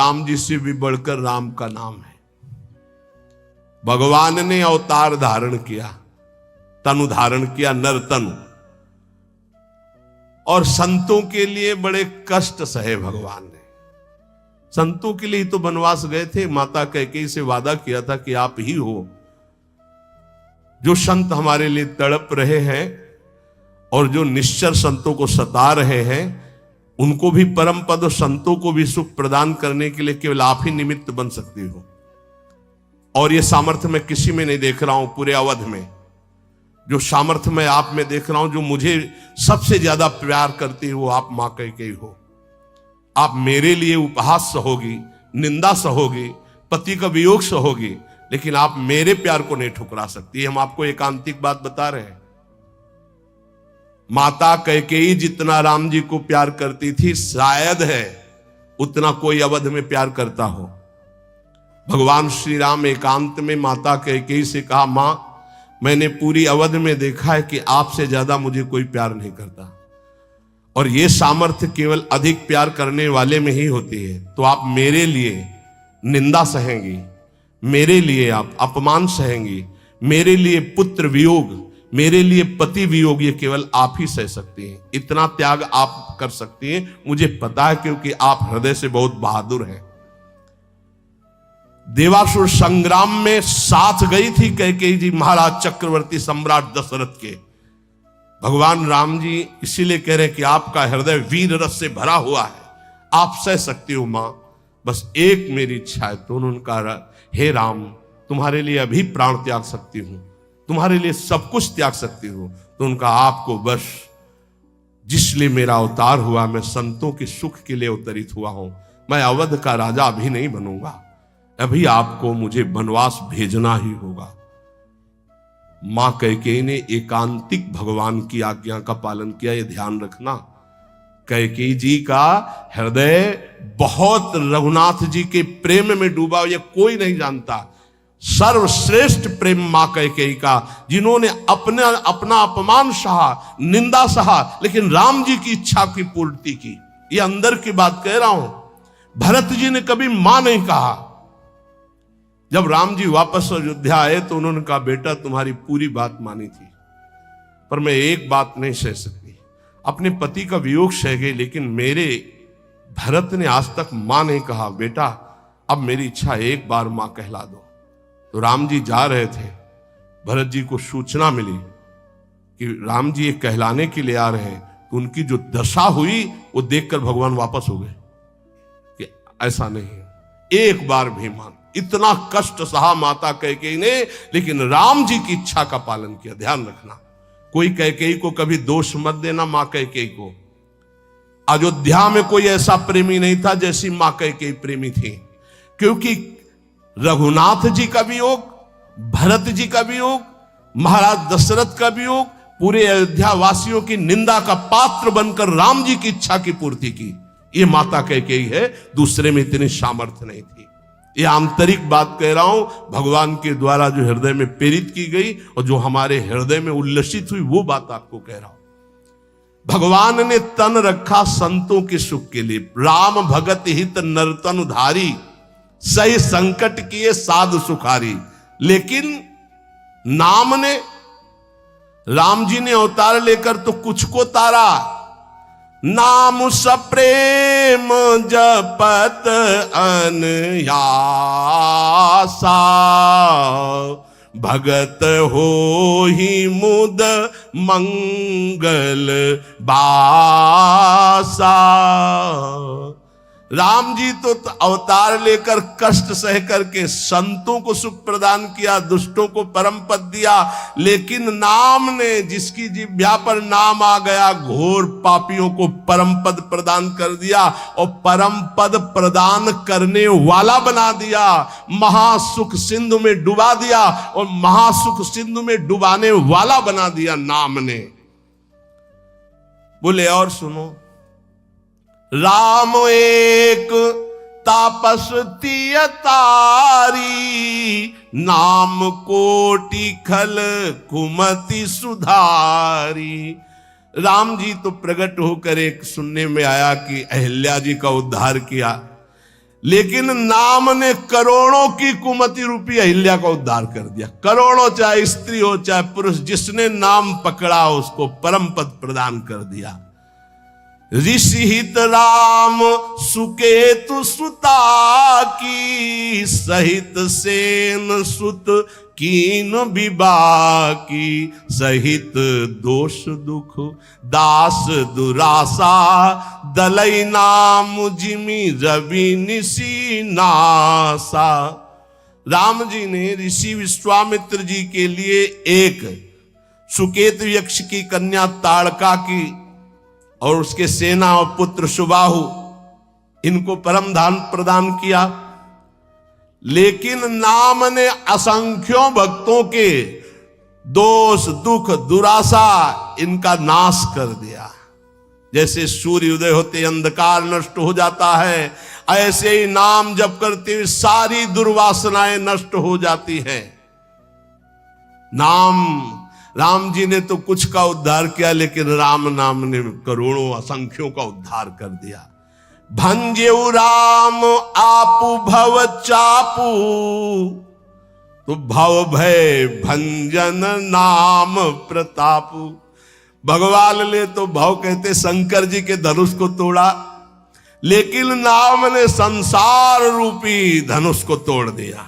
राम जी से भी बढ़कर राम का नाम है। भगवान ने अवतार धारण किया, तनु धारण किया, नर तनु, और संतों के लिए बड़े कष्ट सहे भगवान ने। संतों के लिए तो वनवास गए थे, माता कैकेयी से वादा किया था कि आप ही हो जो संत हमारे लिए तड़प रहे हैं और जो निश्चर संतों को सता रहे हैं, उनको भी परम पद और संतों को भी सुख प्रदान करने के लिए केवल आप ही निमित्त बन सकती हो। और ये सामर्थ्य मैं किसी में नहीं देख रहा हूं, पूरे अवध में जो सामर्थ्य मैं आप में देख रहा हूं, जो मुझे सबसे ज्यादा प्यार करती है, वो आप मां कैकेयी हो। आप मेरे लिए उपहास सहोगी, निंदा सहोगी, पति का वियोग सहोगी, लेकिन आप मेरे प्यार को नहीं ठुकरा सकती। हम आपको एकांतिक बात बता रहे हैं। माता कैकेयी जितना राम जी को प्यार करती थी, शायद है उतना कोई अवध में प्यार करता हो। भगवान श्री राम एकांत में माता कैकेयी से कहा, मां, मैंने पूरी अवध में देखा है कि आपसे ज्यादा मुझे कोई प्यार नहीं करता, और यह सामर्थ्य केवल अधिक प्यार करने वाले में ही होती है। तो आप मेरे लिए निंदा सहेंगी, मेरे लिए आप अपमान सहेंगी, मेरे लिए पुत्र वियोग, मेरे लिए पति वियोग, ये केवल आप ही सह सकती हैं। इतना त्याग आप कर सकती हैं, मुझे पता है, क्योंकि आप हृदय से बहुत बहादुर हैं। देवासुर संग्राम में साथ गई थी कैकेयी जी महाराज चक्रवर्ती सम्राट दशरथ के। भगवान राम जी इसीलिए कह रहे हैं कि आपका हृदय वीर रस से भरा हुआ है, आप सह सकती हो मां, बस एक मेरी इच्छा है। तो उन्होंने कहा, हे राम, तुम्हारे लिए अभी प्राण त्याग सकती हूं, तुम्हारे लिए सब कुछ त्याग सकती हूं। तो उनका, आपको बस जिसलिए मेरा अवतार हुआ, मैं संतों के सुख के लिए अवतरित हुआ हूं, मैं अवध का राजा अभी नहीं बनूंगा, अभी आपको मुझे वनवास भेजना ही होगा। मां कैकेयी ने एकांतिक भगवान की आज्ञा का पालन किया, ये ध्यान रखना। कैकेयी जी का हृदय बहुत रघुनाथ जी के प्रेम में डूबा, ये कोई नहीं जानता। सर्वश्रेष्ठ प्रेम मां कैकेयी का, जिन्होंने अपना अपमान सहा, निंदा सहा, लेकिन राम जी की इच्छा की पूर्ति की। ये अंदर की बात कह रहा हूं। भरत जी ने कभी मां नहीं कहा। जब राम जी वापस अयोध्या आए तो उन्होंने कहा, बेटा, तुम्हारी पूरी बात मानी थी, पर मैं एक बात नहीं सह सकती। अपने पति का वियोग सह गई, लेकिन मेरे भरत ने आज तक मां नहीं कहा। बेटा, अब मेरी इच्छा एक बार मां कहला दो। तो राम जी जा रहे थे, भरत जी को सूचना मिली कि राम जी ये कहलाने के लिए आ रहे हैं। तो उनकी जो दशा हुई वो देखकर भगवान वापस हो गए कि ऐसा नहीं, एक बार भी मान। इतना कष्ट सहा माता कैकेयी ने, लेकिन राम जी की इच्छा का पालन किया। ध्यान रखना, कोई कैकेयी को कभी दोष मत देना। मां कैकेयी को अयोध्या में कोई ऐसा प्रेमी नहीं था जैसी मां कैकेयी प्रेमी थी, क्योंकि रघुनाथ जी का वियोग, भरत जी का वियोग, महाराज दशरथ का वियोग, पूरे अयोध्या वासियों की निंदा का पात्र बनकर राम जी की इच्छा की पूर्ति की। ये माता कैकेयी है, दूसरे में इतनी सामर्थ्य नहीं थी। ये आंतरिक बात कह रहा हूं, भगवान के द्वारा जो हृदय में प्रेरित की गई और जो हमारे हृदय में उल्लसित हुई, वो बात आपको कह रहा हूं। भगवान ने तन रखा संतों के सुख के लिए। राम भगत हित नरतन उधारी, सही संकट किए साधु सुखारी। लेकिन नाम ने, राम जी ने अवतार लेकर तो कुछ को तारा। नाम सप्रेम जपत अनयासा, भगत हो ही मुद मंगल बासा। राम जी तो अवतार लेकर कष्ट सह करके संतों को सुख प्रदान किया, दुष्टों को परम पद दिया, लेकिन नाम ने, जिसकी जिह्वा पर नाम आ गया, घोर पापियों को परम पद प्रदान कर दिया और परम पद प्रदान करने वाला बना दिया। महासुख सिंधु में डुबा दिया और महासुख सिंधु में डुबाने वाला बना दिया नाम ने। बोले और सुनो, राम एक तापस तियतारी, नाम कोटि खल कुमति सुधारी। राम जी तो प्रकट होकर एक सुनने में आया कि अहिल्या जी का उद्धार किया, लेकिन नाम ने करोड़ों की कुमति रूपी अहिल्या का उद्धार कर दिया। करोड़ों, चाहे स्त्री हो चाहे पुरुष, जिसने नाम पकड़ा उसको परम पद प्रदान कर दिया। ऋषि हित राम सुकेतु सुता की, सहित सेन सुत कीन विवाह की, सहित दोष दुख दास दुरासा, दलई नाम जिमि रवि निसी नासा। राम जी ने ऋषि विश्वामित्र जी के लिए एक सुकेतु यक्ष की कन्या ताड़का की और उसके सेना और पुत्र सुबाहु, इनको परम दान प्रदान किया। लेकिन नाम ने असंख्यों भक्तों के दोष दुख दुराशा इनका नाश कर दिया। जैसे सूर्य उदय होते अंधकार नष्ट हो जाता है, ऐसे ही नाम जप करते हुए सारी दुर्वासनाएं नष्ट हो जाती हैं। राम जी ने तो कुछ का उद्धार किया, लेकिन राम नाम ने करोड़ों असंख्यों का उद्धार कर दिया। भंजेउ राम आपु भव चापू, तो भव भय भंजन नाम प्रतापु। भगवान ने तो भव कहते शंकर जी के धनुष को तोड़ा, लेकिन नाम ने संसार रूपी धनुष को तोड़ दिया।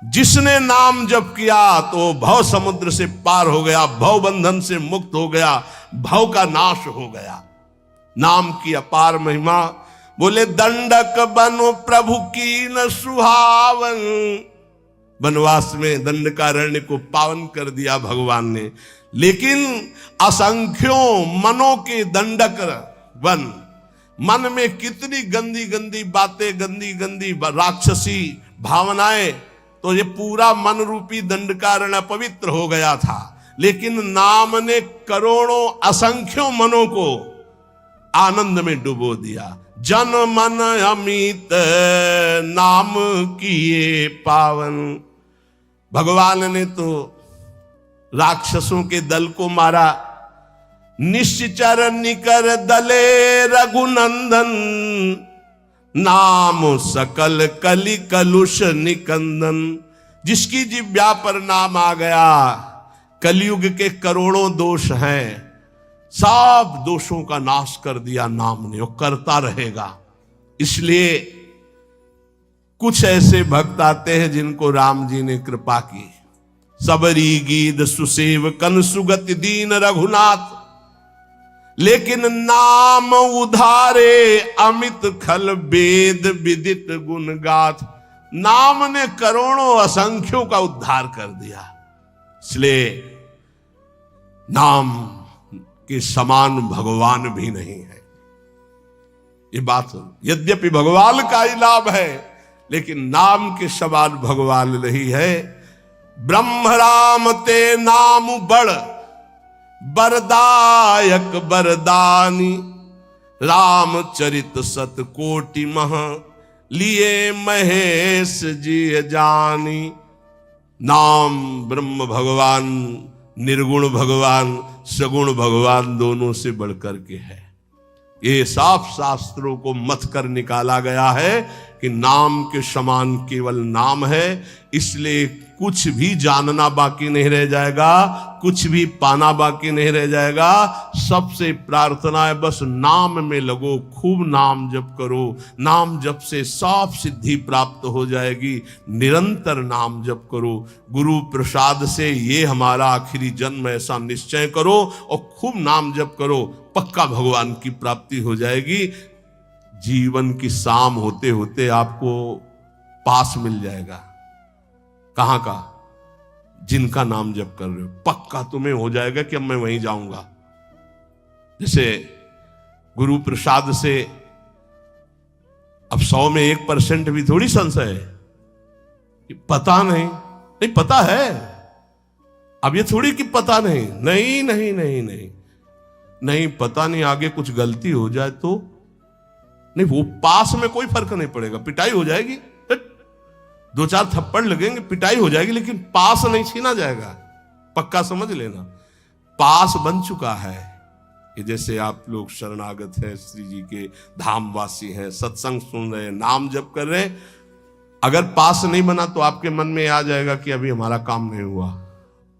जिसने नाम जप किया तो भव समुद्र से पार हो गया, भव बंधन से मुक्त हो गया, भव का नाश हो गया। नाम की अपार महिमा। बोले दंडक बनो प्रभु की न सुहावन, वनवास में दंडकारण्य को पावन कर दिया भगवान ने। लेकिन असंख्यों मनों के दंडक वन, मन में कितनी गंदी गंदी बातें, गंदी गंदी राक्षसी भावनाएं, तो ये पूरा मन रूपी दंडकारण्य पवित्र हो गया था। लेकिन नाम ने करोड़ों असंख्यों मनों को आनंद में डुबो दिया। जन मन अमित नाम किए पावन। भगवान ने तो राक्षसों के दल को मारा। निश्चर निकर दले रघुनंदन, नाम सकल कलि कलुष निकंदन। जिसकी जिह्वा पर नाम आ गया, कलयुग के करोड़ों दोष हैं, सब दोषों का नाश कर दिया नाम ने, वो करता रहेगा। इसलिए कुछ ऐसे भक्त आते हैं जिनको राम जी ने कृपा की। सबरी गीत सुसेव कन सुगति दीन रघुनाथ, लेकिन नाम उधारे अमित खल वेद विदित गुण गाथ। नाम ने करोड़ों असंख्यों का उद्धार कर दिया। इसलिए नाम के समान भगवान भी नहीं है। ये बात यद्यपि भगवान का ही लाभ है, लेकिन नाम के समान भगवान नहीं है। ब्रह्म राम ते नाम बड़, बरदायक बरदानी। रामचरित सत कोटि मह, लिए महेश जी जानी। नाम ब्रह्म भगवान, निर्गुण भगवान, सगुण भगवान दोनों से बढ़कर के है। ये साफ शास्त्रों को मत कर निकाला गया है कि नाम के समान केवल नाम है। इसलिए कुछ भी जानना बाकी नहीं रह जाएगा, कुछ भी पाना बाकी नहीं रह जाएगा। सबसे प्रार्थना है बस नाम में लगो, खूब नाम जप करो। नाम जप से सब सिद्धि प्राप्त हो जाएगी। निरंतर नाम जप करो। गुरु प्रसाद से ये हमारा आखिरी जन्म, ऐसा निश्चय करो और खूब नाम जप करो। पक्का भगवान की प्राप्ति हो जाएगी। जीवन की शाम होते होते आपको पास मिल जाएगा। कहां का? जिनका नाम जप कर रहे हो, पक्का तुम्हें हो जाएगा कि अब मैं वहीं जाऊंगा। जैसे गुरु प्रसाद से अब 100 में 1% भी थोड़ी संशय है। पता नहीं पता है। अब ये थोड़ी कि पता नहीं, नहीं नहीं नहीं नहीं नहीं पता नहीं, आगे कुछ गलती हो जाए तो नहीं, वो पास में कोई फर्क नहीं पड़ेगा। पिटाई हो जाएगी, 2-4 थप्पड़ लगेंगे, पिटाई हो जाएगी, लेकिन पास नहीं छीना जाएगा। पक्का समझ लेना, पास बन चुका है। कि जैसे आप लोग शरणागत हैं, श्री जी के धामवासी हैं, सत्संग सुन रहे हैं, नाम जप कर रहे हैं, अगर पास नहीं बना तो आपके मन में आ जाएगा कि अभी हमारा काम नहीं हुआ।